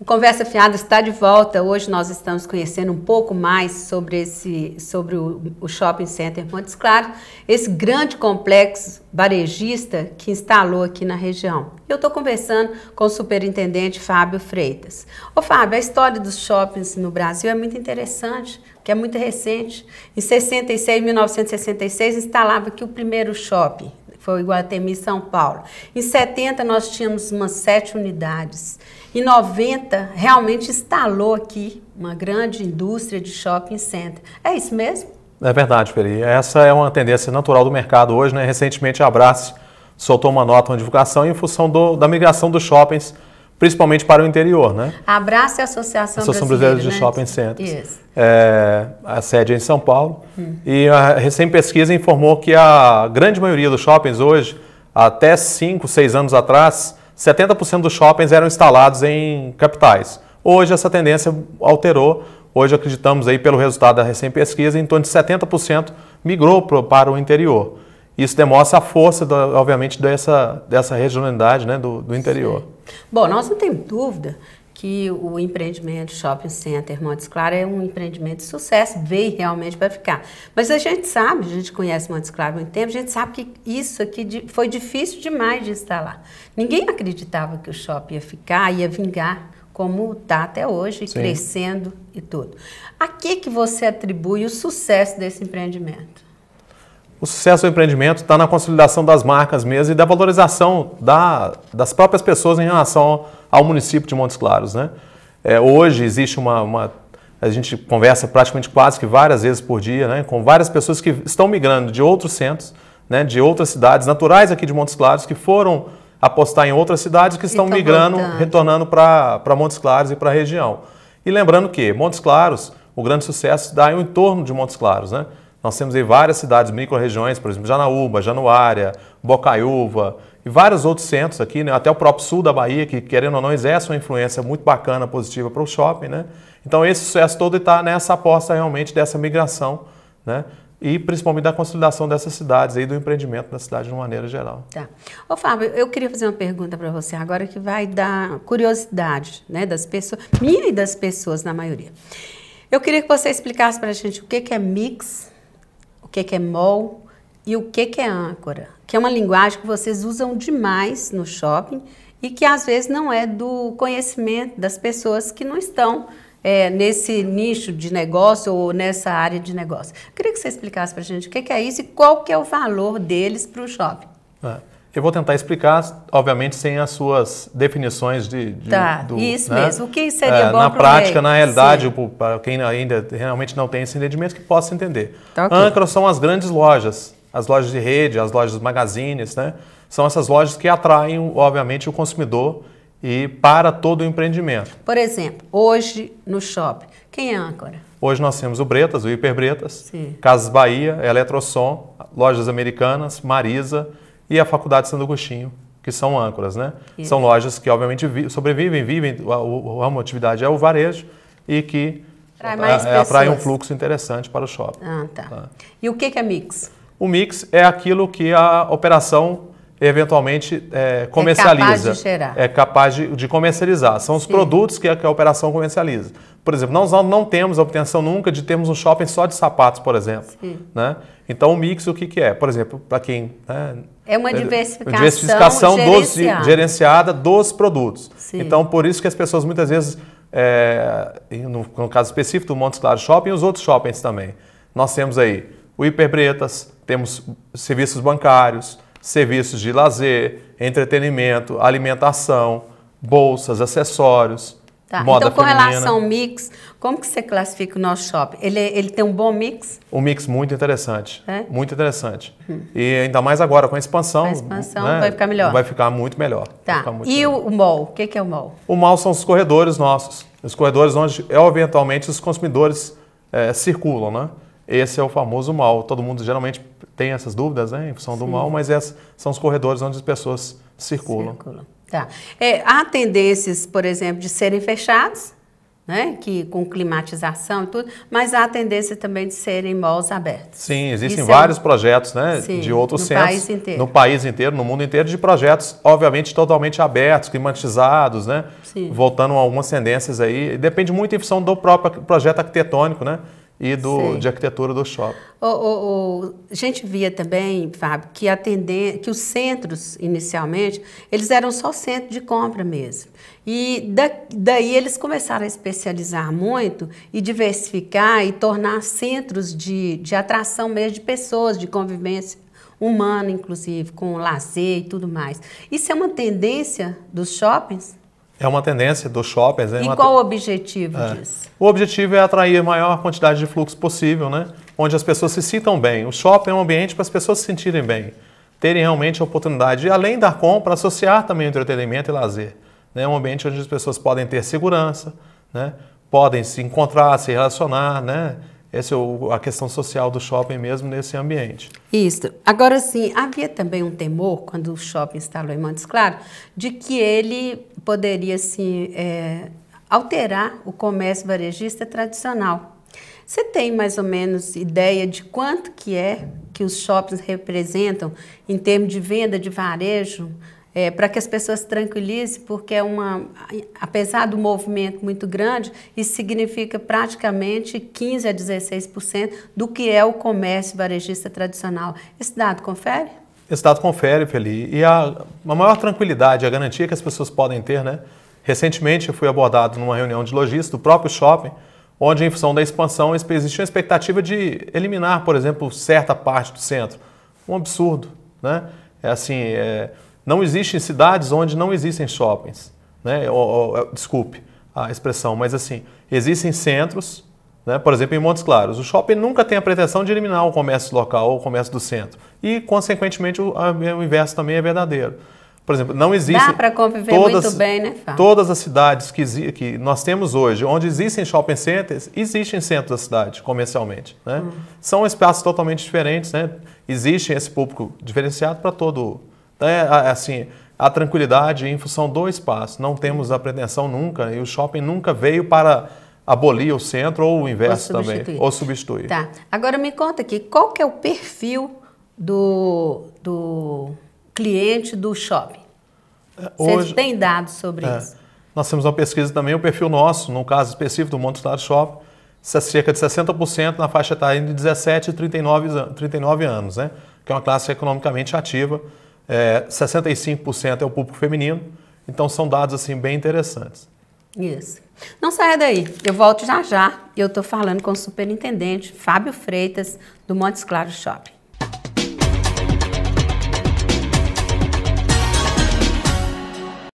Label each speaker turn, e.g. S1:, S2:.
S1: Conversa Fiada está de volta. Hoje nós estamos conhecendo um pouco mais sobre o Shopping Center Montes Claros, esse grande complexo varejista que instalou aqui na região. Eu estou conversando com o superintendente Fábio Freitas. Ô Fábio, a história dos shoppings no Brasil é muito interessante, que é muito recente. Em 1966, instalava aqui o primeiro shopping. Foi o Iguatemi, São Paulo. Em 70, nós tínhamos umas 7 unidades. Em 90, realmente instalou aqui uma grande indústria de shopping center. É isso mesmo?
S2: É verdade, Peri. Essa é uma tendência natural do mercado hoje, né? Recentemente, a Abrace soltou uma nota, uma divulgação em função da migração dos shoppings, principalmente para o interior, né?
S1: A Abrace é a Associação
S2: Brasileira de Shopping Centers. Isso. A sede é em São Paulo. E a recente pesquisa informou que a grande maioria dos shoppings hoje, até 5, 6 anos atrás, 70% dos shoppings eram instalados em capitais. Hoje essa tendência alterou. Hoje acreditamos aí pelo resultado da recente pesquisa, em torno de 70% migrou para o interior. Isso demonstra a força, obviamente, dessa regionalidade, né, do interior.
S1: Sim. Bom, nós não temos dúvida que o empreendimento Shopping Center Montes Claros é um empreendimento de sucesso, veio realmente para ficar. Mas a gente sabe, a gente conhece Montes Claros há muito tempo, a gente sabe que isso aqui foi difícil demais de instalar. Ninguém acreditava que o shopping ia ficar, ia vingar, como está até hoje, sim, crescendo e tudo. A que você atribui o sucesso desse empreendimento?
S2: O sucesso do empreendimento está na consolidação das marcas mesmo e da valorização das próprias pessoas em relação ao município de Montes Claros, né? Hoje existe a gente conversa praticamente quase que várias vezes por dia, né, com várias pessoas que estão migrando de outros centros, né, de outras cidades naturais aqui de Montes Claros, que foram apostar em outras cidades, que estão migrando, retornando para Montes Claros e para a região. E lembrando que Montes Claros, o grande sucesso dá em entorno de Montes Claros, né? Nós temos aí várias cidades, micro-regiões, por exemplo, Janaúba, Januária, Bocaiúva e vários outros centros aqui, né? Até o próprio sul da Bahia, que querendo ou não exerce uma influência muito bacana, positiva para o shopping, né? Então esse sucesso todo está nessa aposta realmente dessa migração, né? E principalmente da consolidação dessas cidades aí, do empreendimento da cidade de uma maneira geral.
S1: Tá. Ô Fábio, eu queria fazer uma pergunta para você agora que vai dar curiosidade, né, das pessoas, minha e das pessoas na maioria. Eu queria que você explicasse para a gente o que é mix, o que é mall e o que é âncora, que é uma linguagem que vocês usam demais no shopping e que às vezes não é do conhecimento das pessoas que não estão nesse nicho de negócio ou nessa área de negócio. Eu queria que você explicasse para a gente o que é isso e qual que é o valor deles para o shopping.
S2: Eu vou tentar explicar, obviamente, sem as suas definições
S1: isso
S2: né?
S1: mesmo. O que seria bom
S2: na prática, na realidade,
S1: sim,
S2: para quem ainda realmente não tem esse entendimento, que possa entender.
S1: Tá, okay.
S2: Âncoras são as grandes lojas, as lojas de rede, as lojas dos magazines, né? São essas lojas que atraem, obviamente, o consumidor e para todo o empreendimento.
S1: Por exemplo, hoje no shopping, quem é âncora?
S2: Hoje nós temos o Bretas, o Hiper Bretas,
S1: sim,
S2: Casas Bahia, Eletrosom, Lojas Americanas, Marisa e a Faculdade Santo Agostinho, que são âncoras, né? Isso. São lojas que, obviamente, sobrevivem, o ramo de atividade é o varejo e que atraem um fluxo interessante para o shopping.
S1: Tá. E o que é mix?
S2: O mix é aquilo que a operação eventualmente comercializa.
S1: É capaz
S2: de comercializar. São os
S1: sim,
S2: produtos que a operação comercializa. Por exemplo, nós não temos a obtenção nunca de termos um shopping só de sapatos, por exemplo. Né? Então, o mix, o que é? Por exemplo, para quem...
S1: É uma diversificação
S2: gerenciada dos produtos.
S1: Sim.
S2: Então, por isso que as pessoas muitas vezes, no caso específico do Montes Claros Shopping e os outros shoppings também, nós temos aí o Hiper Bretas, temos serviços bancários, serviços de lazer, entretenimento, alimentação, bolsas, acessórios, moda
S1: então, com
S2: feminina.
S1: relação ao mix, como que você classifica o nosso shopping? Ele tem um bom mix?
S2: Um mix muito interessante, muito interessante. E ainda mais agora, com a expansão.
S1: Com a expansão, né, vai ficar melhor.
S2: Vai ficar muito melhor.
S1: Tá. E o mall? O que é o mall?
S2: O mall são os corredores nossos. Os corredores onde, eventualmente, os consumidores circulam, né? Esse é o famoso mall. Todo mundo geralmente tem essas dúvidas, né, em função do mall, mas esses são os corredores onde as pessoas circulam.
S1: Tá. Há tendências, por exemplo, de serem fechados, né, que com climatização e tudo, mas há a tendência também de serem malls abertos.
S2: Sim, existem vários projetos, né,
S1: sim,
S2: de outros centros
S1: no país inteiro,
S2: no mundo inteiro, de projetos, obviamente, totalmente abertos, climatizados, né,
S1: sim,
S2: voltando a algumas tendências aí. Depende muito em função do próprio projeto arquitetônico, né, e de arquitetura do shopping.
S1: A gente via também, Fábio, que os centros, inicialmente, eles eram só centro de compra mesmo. E daí eles começaram a especializar muito e diversificar e tornar centros de atração mesmo de pessoas, de convivência humana, inclusive, com lazer e tudo mais. Isso é uma tendência dos shoppings?
S2: É uma tendência dos shoppings.
S1: E qual o objetivo disso?
S2: O objetivo é atrair a maior quantidade de fluxo possível, né? Onde as pessoas se sintam bem. O shopping é um ambiente para as pessoas se sentirem bem, terem realmente a oportunidade de, além da compra, associar também o entretenimento e lazer. É um ambiente onde as pessoas podem ter segurança, né? Podem se encontrar, se relacionar, né? Essa é a questão social do shopping mesmo nesse ambiente.
S1: Isso. Agora sim, havia também um temor, quando o shopping instalou em Montes Claros, de que ele poderia assim, alterar o comércio varejista tradicional. Você tem mais ou menos ideia de quanto que os shoppings representam em termos de venda de varejo? Para que as pessoas se tranquilizem, porque apesar do movimento muito grande, isso significa praticamente 15% a 16% do que é o comércio varejista tradicional. Esse dado confere?
S2: Esse dado confere, Feli. E a maior tranquilidade, a garantia que as pessoas podem ter, né? Recentemente eu fui abordado numa reunião de lojistas do próprio shopping, onde em função da expansão existia uma expectativa de eliminar, por exemplo, certa parte do centro. Um absurdo, né? Não existem cidades onde não existem shoppings, né? Desculpe a expressão, mas assim, existem centros, né? Por exemplo, em Montes Claros, o shopping nunca tem a pretensão de eliminar o comércio local ou o comércio do centro. E, consequentemente, o inverso também é verdadeiro. Por exemplo, não existe...
S1: Dá para conviver muito bem, né, Fábio?
S2: Todas as cidades que nós temos hoje, onde existem shopping centers, existem centros da cidade, comercialmente, né? São espaços totalmente diferentes, né? Existe esse público diferenciado para todo... Assim, a tranquilidade em função do espaço. Não temos a pretensão nunca, e o shopping nunca veio para abolir o centro ou o inverso também, ou substituir.
S1: Tá. Agora me conta aqui, qual que é o perfil do cliente do shopping? Vocês têm dados sobre isso?
S2: Nós temos uma pesquisa também, o perfil nosso, no caso específico do Montes Claros Shopping, cerca de 60% na faixa etária de 17 a 39 anos, né? Que é uma classe economicamente ativa. 65% é o público feminino, então são dados assim bem interessantes.
S1: Isso. Não saia daí, eu volto já já e eu estou falando com o superintendente Fábio Freitas do Montes Claros Shopping.